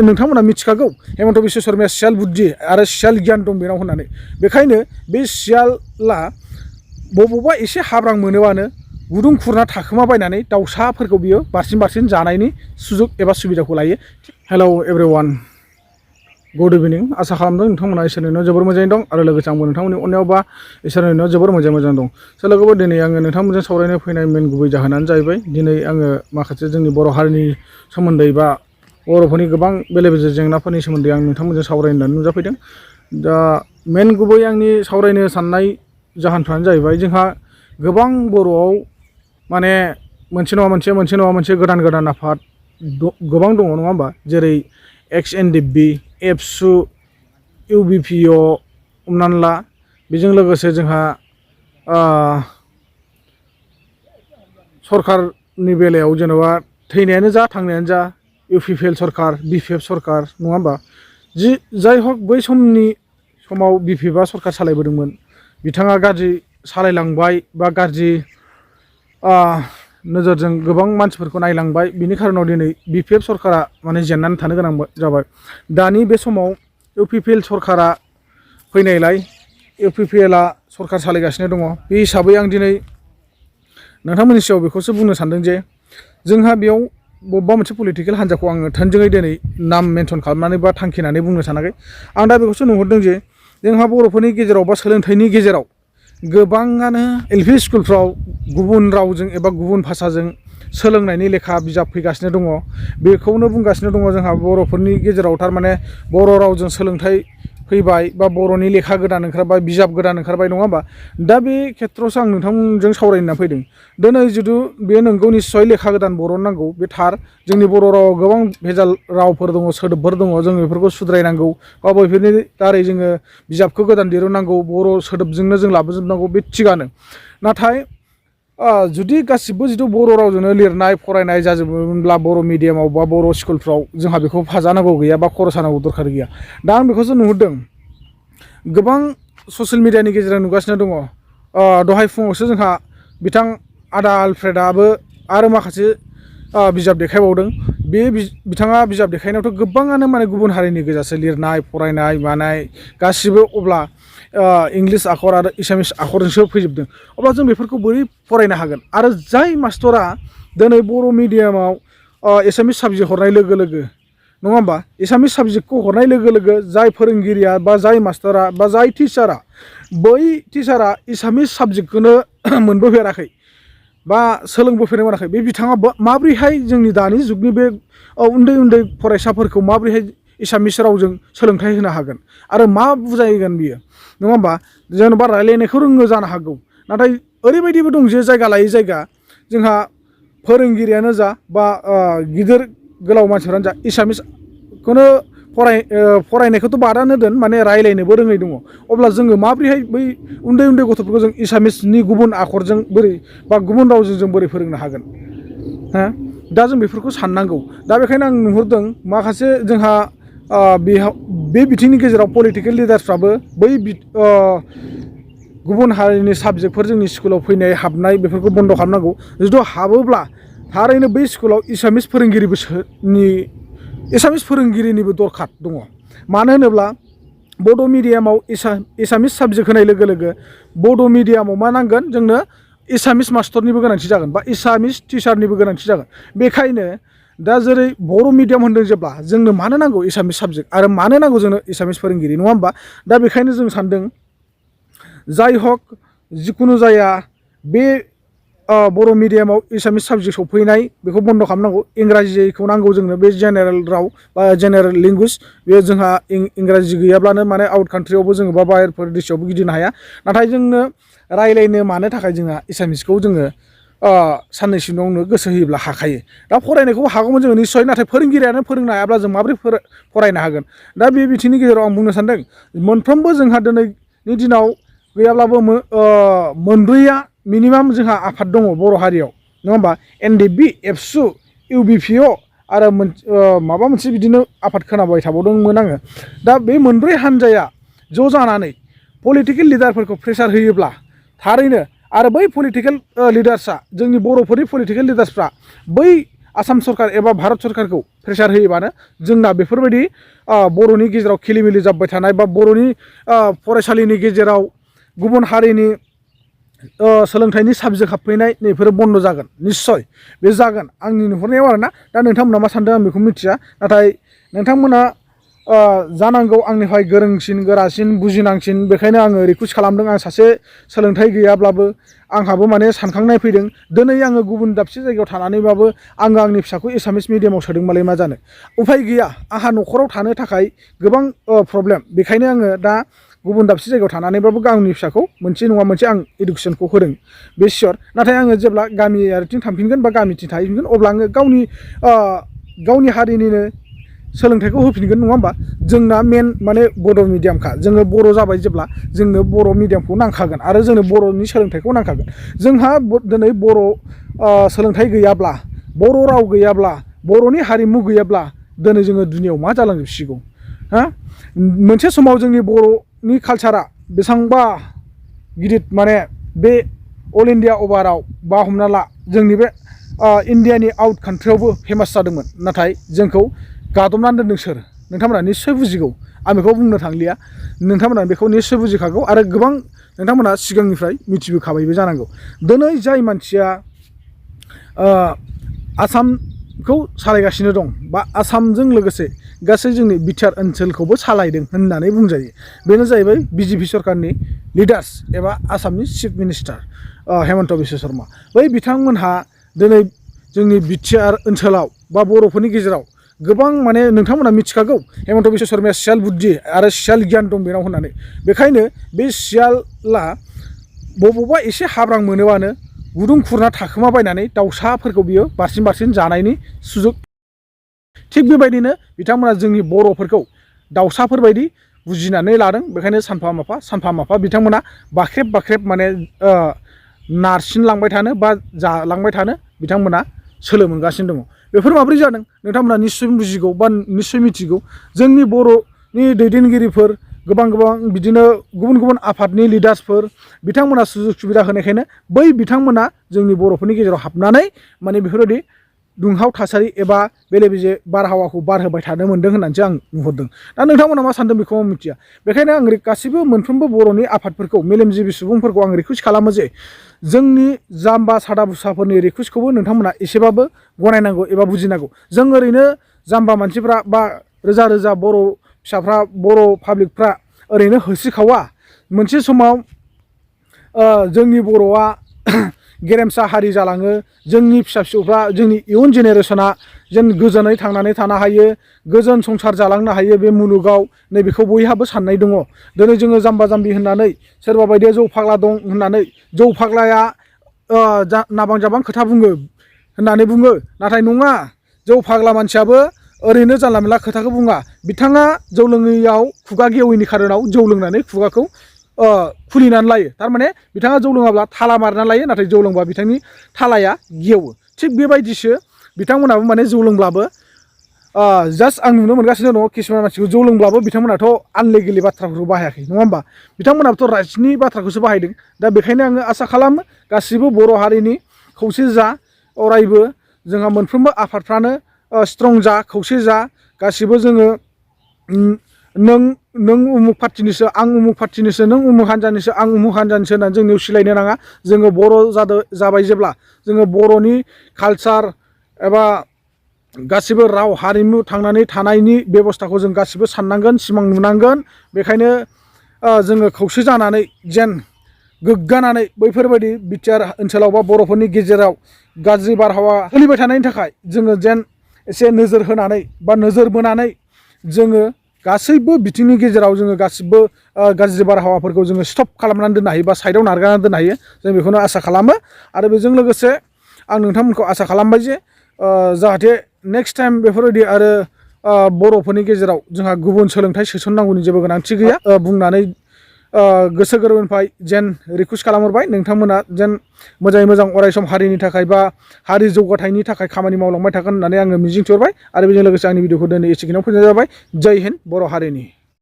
नोंथांमोना मिथिखागौ हेमन्त बिश्व शर्माया सियाल बुद्धि आरो सियाल गियान दं बेनाव होननानै बेखायनो बे सियाला बबावबा एसे हाब्रां मोनोबानो गुदुं खुरना थाखोमाबायनानै दाउसाफोरखौ बियो बारसिन जानायनि सुजुग एबा सुबिदाखौ लायो। हेलौ एभरिवान, गुड इभिनिं। आसा खालामदों नोंथांमोना इसोरनि अननायाव जोबोर मोजाङै दं आरो लोगोसे आंबो नोंथांमोननि अननायाव बा इसोरनि अननायाव जोबोर मोजां दं। लोगोफोर, दिनै आङो नोंथांमोनजों सावरायनो फैनाय मेन गुबै जाहोनानो जाहैबाय दिनै आङो माखासे जोंनि बर' हारिनि सोमोन्दै बा बर'फोरनि गोबां बेले बेजे जेंनाफोरनि सोमोन्दै आं नोंथांमोनजों सावरायनो होननानै नुजाफैदों। दा मेन गुबै आंनि सावरायनो साननाय जाहोनफ्रानो जाहैबाय जोंहा गोबां बर'आव माने मोनसे नङा मोनसे गोदान आफाद गोबां दङ नङा होमबा, जेरै XNDP, एबसु, UBPO हमनानै ला, बेजों लोगोसे जोंहा सरकारनि बेलायाव जेनेबा थैनायानो जा थांनायानो जा UPPL सरकार, BPF सरकार नङा होमबा। जाय हक बै समाव BPFआ सरकार सालायबोदोंमोन, बिथाङा गाज्रि सालायलांबाय बा गाज्रि नोजोरजों गोबां मानसिफोरखौ नायलांबाय, बिनि खारनाव दिनै BPF सरकारा माने जेननानै थानो गोनां जाबाय। दानि बे समाव UPPL सरकारा फैनायलाय UPPLआ सरकार सालायगासिनो दङ। बे हिसाबै आं दिनै नोंथांमोननि सिगाङाव बेखौसो बुंनो सानदों जे जोंहा बेयाव बबेबा मोनसे पलिटिकेल हान्जाखौ आङो थोंजोङै दिनै नाम मेनसन खालामनानै बा थांखिनानै बुंनो सानाखै। आं दा बेखौसो नुहरदों जे जोंहा बर'फोरनि गेजेराव बा सोलोंथाइनि गेजेराव गोबाङानो LP स्कुलफ्राव गुबुन रावजों एबा गुबुन भाषाजों सोलोंनायनि लेखा बिजाब फैगासिनो दङ। बेखौनो बुंगासिनो दङ जोंहा बर'फोरनि गेजेराव थारमाने बर' रावजों सोलोंथाइ फैबाय बा बर'नि लेखा गोदान ओंखारबाय, बिजाब गोदान ओंखारबाय नङा होमबा। दा बे खेथ्रआवसो आं नोंथांमोनजों सावरायनो होनना फैदों। दिनै जुदि बे नंगौ निस्सय लेखा गोदान बर'नो नांगौ, बे थार। जोंनि बर' रावाव गोबां भेजाल रावफोर दङ, सोदोबफोर दङ, जों बेफोरखौ सुद्रायनांगौ बा बेफोरनि दारै जोङो बिजाबखौ गोदान दिरुननांगौ, बर' सोदोबजोंनो जों लाबोजोबनांगौ, बे थिगानो। नाथाय जुदि गासिबो बर' रावजोंनो लिरनाय फरायनाय जाजोबोमोनब्ला बर' मिडियामाव बा बर' स्कुलफ्राव जोंहा बेखौ फाजानांगौ गैया बा खरस होनांगौ दरखार गैया। दा आं बेखौसो नुहुरदों, गोबां ससियेल मिडियानि गेजेरजों नुगासिनो दङ। दहाय फुङावसो जोंहा बिथां आदा आलफ्रेडआबो आरो माखासे बिजाब देखायबावदों। बे बिथाङा बिजाब देखायनायावथ' गोबाङानो माने गुबुन हारिनि गोजासो लिरनाय फरायनाय मानाय गासिबो, अब्ला इंलिस आखर आरो एसामिस आखरजोंसो फैजोबदों। अब्ला जों बेफोरखौ बोरै फरायनो हागोन? आरो जाय मास्टरा दिनै बर' मिडियामाव एसामिस साबजेक्ट हरनाय लोगो लोगो नङा होमबा, एसामिस साबजेक्टखौ हरनाय लोगो लोगो जाय फोरोंगिरिया बा जाय मास्टारा बा जाय टिचारा बै टिचारा एसामिस साबजेक्टखौनो मोनबोफेराखै बा सोलोंबोफेरनो मोनाखै, बे बिथाङा माबोरैहाय जोंनि दानि जुगनि बे उन्दै फरायसाफोरखौ माबोरैहाय एसामिस रावजों सोलोंथाइ होनो हागोन आरो मा बुजायगोन बियो नङा होमबा। जेनेबा रायलायनायखौ रोङो जानो हागौ, नाथाय ओरैबायदिबो दं जे जायगा लायै जायगा जोंहा फोरोंगिरियानो जा बा गिदिर गोलाव मानसिफ्रानो जा एसामिसखौनो फरायनायखौथ' बादानो दोन, माने रायलायनोबो रोङै दङ। अब्ला जोङो माबोरैहाय बै उन्दै गथ'फोरखौ जों एसामिसनि गुबुन आखरजों बोरै बा गुबुन रावजों जों बोरै फोरोंनो हागोन? दा जों बेफोरखौ साननांगौ। दा बेखायनो आं नुहुरदों माखासे जोंहा बे बिथिंनि गेजेराव पलिटिकेल लिडार्सफ्राबो बै गुबुन हारिनि साबजेक्टफोर जोंनि स्कुलाव फैनाय हाबनाय बेफोरखौ बन्द' खालामनांगौ। जुदि हाबोब्ला थारैनो बै स्कुलाव एसामिस फोरोंगिरिनिबो दरखार दङ। मानो होनोब्ला बड' मिडियामाव एसामिस साबजेक्ट होनाय लोगो लोगो बड' मिडियामाव मा नांगोन जोंनो एसामिस मास्टरनिबो गोनांथि जागोन बा एसामिस टिचारनिबो गोनांथि जागोन। बेखायनो दा जेरै बर' मिडियाम होन्दों, जेब्ला जोंनो मानो नांगौ एसामिस साबजेक्ट आरो मानो नांगौ जोंनो एसामिस फोरोंगिरि नङा होमबा। दा बेखायनो जों सानदों जाय हक जिखुनु जाया बे बर' मिडियामाव एसामिस साबजेक्ट सफैनाय बेखौ बन्द' खालामनांगौ। इंराजिखौ नांगौ जोंनो, बे जेनेरेल राव बा जेनेरेल लेंगुवेज। बे जोंहा इंराजि गैयाब्लानो माने आउट कान्ट्रियावबो जोङो बा बाहेरफोर देशआवबो गिदिंनो हाया। नाथाय जोंनो रायलायनो मानो थाखाय जोंहा एसामिसखौ जोङो साननैसो उनावनो गोसो होयोब्ला हाखायो। दा फरायनायखौबो हागौमोन जोङो निस्सय, नाथाय फोरोंगिरियानो फोरोंनो हायाब्ला जों माबोरै फरायनो हागोन? दा बे बिथिंनि गेजेराव आं बुंनो सानदों, मोनफ्रोमबो जोंहा दिनैनि दिनाव गैयाब्लाबो मोनब्रैया मिनिमाम जोंहा आफाद दङ बर' हारियाव नङा होमबा। NDP, एबसु, UBPO आरो माबा मोनसे बिदिनो आफाद खोनाबाय थाबावदोंमोन आङो। दा बे मोनब्रै हान्जाया ज' जानानै पलिटिकेल लिडारफोरखौ प्रेसार होयोब्ला थारैनो, आरो बै पलिटिकेल लिडार्सआ जोंनि बर'फोरनि पलिटिकेल लिडार्सफ्रा बै आसाम सरकार एबा भारत सरकारखौ प्रेसार होयोबानो जोंना बेफोरबायदि बर'नि गेजेराव खिलिमिलि जाबाय थानाय बा बर'नि फरायसालिनि गेजेराव गुबुन हारिनि सोलोंथाइनि साबजेक्ट हाबफैनाय नैफोरो बन्द जागोन निस्सय बे जागोन आंनि नुहुरनायाव आरोना दा नोंथांमोना मा सानदों आं बेखौ मिथिया नाथाय नोंथांमोना जानांगौ आंनिफ्राय गोरोंसिन गोरासिन बुजिनांसिन बेखायनो आङो रिकुवेस्ट खालामदों आं सासे सोलोंथाइ गैयाब्लाबो आंहाबो माने सानखांनाय फैदों दिनै आङो गुबुन दाबसे जायगायाव थानानैबाबो आङो आंनि फिसाखौ एसामिस मिडियामाव सोदोंबालाय मा जानो उफाय गैया आंहा न'खराव थानो थाखाय गोबां प्रब्लेम बेखायनो आङो दा गुबुन दाबसे जायगायाव थानानैबाबो गावनि फिसाखौ मोनसे नङा मोनसे आं इडुकेसनखौ होदों बे सियर नाथाय आङो जेब्ला गामियारिथिं थांफिनगोन बा गामिथिं थाहैफिनगोन अब्ला आङो गावनि हारिनिनो सोलोंथाइखौ होफिनगोन नङा होमबा जोंना मेन माने बड' मिडियामखा जोङो बर' जाबाय जेब्ला जोंनो बर' मिडियामखौ नांखागोन आरो जोंनो बर'नि सोलोंथाइखौ नांखागोन जोंहा दिनै बर' सोलोंथाइ गैयाब्ला बर' राव गैयाब्ला बर'नि हारिमु गैयाब्ला दिनै जोङो दुनियाव मा जालांजोबसिगौ हा मोनसे समाव जोंनि बर'नि कालसारा बेसेबांबा गिदिर माने बे अल इन्डिया अभाराव बा हमना ला जोंनि बे इण्डियानि आउट कान्ट्रियावबो फेमास जादोंमोन नाथाय जोंखौ गादबनानै दोनदों सोर नोंथांमोना निस्सय बुजिगौ आं बेखौ बुंनो थांलिया नोंथांमोना बेखौ निस्सय बुजिखागौ आरो गोबां नोंथांमोना सिगांनिफ्राय मिथिबोखाबायबो जानांगौ दिनै जाय मानसिया आसामखौ सालायगासिनो दं बा आसामजों लोगोसे गासै जोंनि बिटिआर ओनसोलखौबो सालायदों होननानै बुंजायो बेनो जाहैबाय बिजेपि सरकारनि लिडार्स एबा आसामनि चिफ मिनिस्टार हेमन्त बिश्व शर्मा बै बिथांमोनहा दिनै जोंनि बिटिआर ओनसोलाव बा बर'फोरनि गेजेराव गोबां माने नोंथांमोना मिथिखागौ हेमन्त बिश्व शर्माया सियाल बुद्धि आरो सियाल गियान दं बेनाव होननानै बेखायनो बे सियाला बबावबा एसे हाब्रां मोनोबानो गुदुं खुरना थाखोमाबायनानै दाउसाफोरखौ बियो बारसिन जानायनि सुजुग थिग बेबायदिनो बिथांमोना जोंनि बर'फोरखौ दाउसाफोरबायदि बुजिनानै लादों बेखायनो सानफा माफा बिथांमोना बाख्रेब माने नारसिनलांबाय थानो बा जालांबाय थानो बिथांमोना सोलो मोनगासिनो दङ बेफोर माब्रै जादों नोंथांमोना निस्सय बुजिगौ बा निस्सय मिथिगौ जोंनि बर'नि दैदेनगिरिफोर गोबां बिदिनो गुबुन आफादनि लिडार्सफोर बिथांमोना सुजुग सुबिदा होनायखायनो बै बिथांमोना जोंनि बर'फोरनि गेजेराव हाबनानै माने बेफोरबायदि दुंहाव थासारि एबा बेले बेजे बारहावाखौ बारहोबाय थानो मोन्दों होननानैसो आं नुहरदों दा नोंथांमोना मा सानदों बेखौ आं मिथिया बेखायनो आं गासिबो मोनफ्रोमबो बर'नि आफादफोरखौ मेलेमजिबि सुबुंफोरखौ आं रिकुवेस्ट खालामो जे जोंनि जाम्बा सादा बुसाफोरनि रिकुवेस्टखौबो नोंथांमोना एसेबाबो गनायनांगौ एबा बुजिनांगौ जों ओरैनो जाम्बा मानसिफ्रा बा रोजा बर' फिसाफ्रा बर' पाब्लिकफ्रा ओरैनो होस्रिखावा मोनसे समाव जोंनि बर'आ गेरेमसा हारि जालाङो जोंनि फिसा-फिसौफ्रा जोंनि इयुन जेनेरेसना जेन गोजोनै थांनानै थानो हायो गोजोन संसार जालांनो हायो बे मुलुगाव नैबेखौ बयहाबो साननाय दङ दिनै जोङो जाम्बा जाम्बि होननानै सोरबा बायदिया जौ फाग्ला दं होननानै जौ फाग्लाया नाबां जाबां खोथा बुङो होननानै बुङो नाथाय नङा जौ फाग्ला मानसियाबो ओरैनो जानला मोनला खोथाखौ बुङा बिथाङा जौ लोङैयाव खुगा गेवैनि खारनाव जौ लोंनानै खुगाखौ खुलिनानै लायो थारमाने बिथाङा जौ लोङाब्ला थाला मारनानै लायो नाथाय जौ लोंबा बिथांनि थालाया गेवो थिग बेबायदिसो बिथांमोनाबो माने जौ लोंब्लाबो जास्ट आं नुनो मोनगासिनो दङ किसुमान मानसिखौ जौ लोंब्लाबो बिथांमोनाथ' आनलिगेलि बाथ्राफोरखौ बाहायाखै नङा होमबा बिथांमोनाबोथ' राइट्सनि बाथ्राखौसो बाहायदों दा बेखायनो आङो आसा खालामो गासिबो बर' हारिनि खौसे जा अरायबो जोंहा मोनफ्रोमबो आफादफ्रानो स्ट्रं जा खौसे जा गासिबो जोङो नों उमुक पार्टिनिसो आं उमुक पार्टिनिसो नों उमुक हानजानिसो आं उमुक हानजानिसो होननानै जों नेवसिलायनो नाङा जोङो बर' जाबाय जेब्ला जोङो बर'नि कालचार एबा गासिबो राव हारिमु थांनानै थानायनि बेबस्थाखौ जों गासिबो साननांगोन सिमां नुनांगोन बेखायनो जोङो खौसे जानानै जेन गोग्गानानै बैफोरबायदि बिटिआर ओनसोलाव बा बर'फोरनि गेजेराव गाज्रि बारहावा सोलिबाय थानायनि थाखाय जोङो जेन एसे नोजोर होनानै बा नोजोर बोनानै जोङो गासैबो बिथिंनि गेजेराव जोङो गासिबो गाज्रि बारहावाफोरखौ जोङो स्टप खालामनानै दोननो हायो बा साइडआव नारगारनानै दोननो हायो जों बेखौनो आसा खालामो आरो बेजों लोगोसे आं नोंथांमोनखौ आसा खालामबाय जे जाहाथे नेक्स्ट टाइम बेफोरबायदि आरो बर'फोरनि गेजेराव जोंहा गुबुन सोलोंथाइ सोसननांगौनि जेबो गोनांथि गैया बुंनानै गोसो गोरबोनिफ्राय जेन रिकुवेस्ट खालामहरबाय नोंथांमोना जेन मोजाङै मोजां अरायसम हारिनि थाखाय बा हारि जौगाथायनि थाखाय खामानि मावलांबाय थागोन होननानै आङो मिजिंथिहरबाय आरो बेजों लोगोसे आंनि भिडिअखौ दिनै एसेखिनियाव फोजोबनाय जाबाय जय हिन्द बर' हारिनि